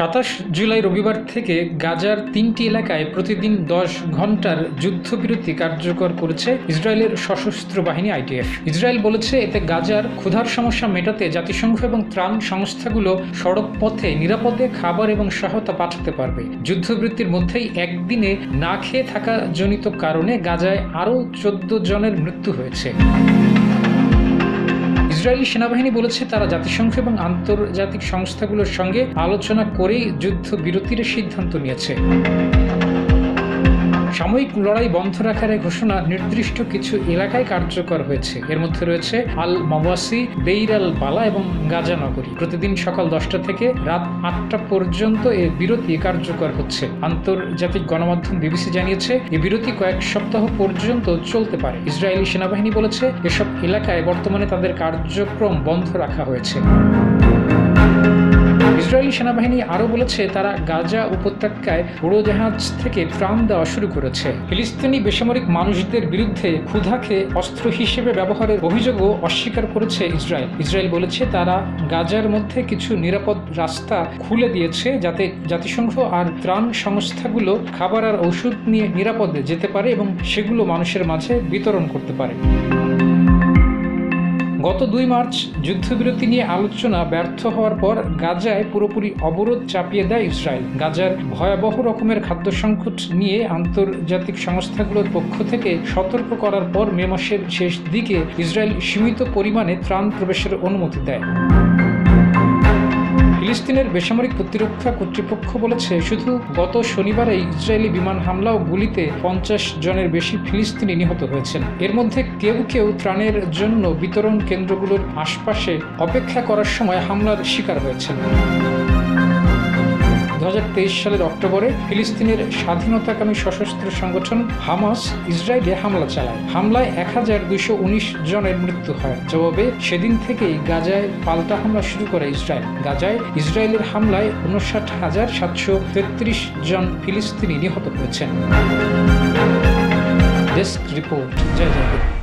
27 জুলাই রবিবার থেকে গাজার 3টি এলাকায় প্রতিদিন 10 ঘন্টার যুদ্ধবিরতি কার্যকর করেছে ইসরায়েলের সশস্ত্র বাহিনী IDF। ইসরায়েল বলেছে এতে গাজার ক্ষুধার সমস্যা মেটাতে জাতিসংঘ এবং ত্রাণ সংস্থাগুলো সড়ক পথে নিরাপদে খাবার এবং সহায়তা পাঠাতে পারবে। যুদ্ধবিরতির মধ্যেই একদিনে না খেয়ে থাকা জনিত কারণে গাজায় আরও 14 জনের মৃত্যু হয়েছে। ইসরায়েলি সেনাবাহিনী বলেছে তারা জাতিসংঘ এবং আন্তর্জাতিক সংস্থাগুলোর সঙ্গে আলোচনা করেই যুদ্ধবিরতির সিদ্ধান্ত নিয়েছে। সাময়িক লড়াই বন্ধ রাখার ঘোষণা নির্দিষ্ট কিছু এলাকায় কার্যকর হয়েছে। এর মধ্যে রয়েছে আল মাওয়াসি, দেইর আল বালা এবং গাজা নগরী। প্রতিদিন সকাল 10টা থেকে রাত 8টা পর্যন্ত এই বিরতি কার্যকর হচ্ছে। আন্তর্জাতিক গণমাধ্যম BBC জানিয়েছে এই বিরতি কয়েক সপ্তাহ পর্যন্ত চলতে পারে। ইসরায়েলি সেনাবাহিনী বলেছে এসব এলাকায় বর্তমানে তাদের কার্যক্রম বন্ধ রাখা হয়েছে। ইসরায়েলি সেনাবাহিনী আরও বলেছে তারা গাজা উপত্যকায় উড়োজাহাজ থেকে ত্রাণ দেওয়া শুরু করেছে। ফিলিস্তিনি বেসামরিক মানুষদের বিরুদ্ধে ক্ষুধাকে অস্ত্র হিসেবে ব্যবহারের অভিযোগও অস্বীকার করেছে ইসরায়েল। ইসরায়েল বলেছে তারা গাজার মধ্যে কিছু নিরাপদ রাস্তা খুলে দিয়েছে যাতে জাতিসংঘ আর ত্রাণ সংস্থাগুলো খাবার আর ওষুধ নিয়ে নিরাপদে যেতে পারে এবং সেগুলো মানুষের মাঝে বিতরণ করতে পারে। গত 2 মার্চ যুদ্ধবিরতি নিয়ে আলোচনা ব্যর্থ হওয়ার পর গাজায় পুরোপুরি অবরোধ চাপিয়ে দেয় ইসরায়েল। গাজার ভয়াবহ রকমের খাদ্য সংকট নিয়ে আন্তর্জাতিক সংস্থাগুলোর পক্ষ থেকে সতর্ক করার পর মে মাসের শেষ দিকে ইসরায়েল সীমিত পরিমাণে ত্রাণ প্রবেশের অনুমতি দেয়। ফিলিস্তিনের বেসামরিক প্রতিরক্ষা কর্তৃপক্ষ বলেছে শুধু গত শনিবারেই ইসরায়েলি বিমান হামলা ও গুলিতে 50 জনের বেশি ফিলিস্তিনি নিহত হয়েছেন। এর মধ্যে কেউ কেউ ত্রাণের জন্য বিতরণ কেন্দ্রগুলোর আশপাশে অপেক্ষা করার সময় হামলার শিকার হয়েছেন। 2023 সালের অক্টোবরে ফিলিস্তিনের স্বাধীনতাকামী সশস্ত্র সংগঠন হামাস ইসরায়েলে হামলা চালায়। হামলায় 1219 জনের মৃত্যু হয়। জবাবে সেদিন থেকেই গাজায় পাল্টা হামলা শুরু করে ইসরায়েল। গাজায় ইসরায়েলের হামলায় 59,733 জন ফিলিস্তিনি নিহত হয়েছেন। Desk report. জয় জয়।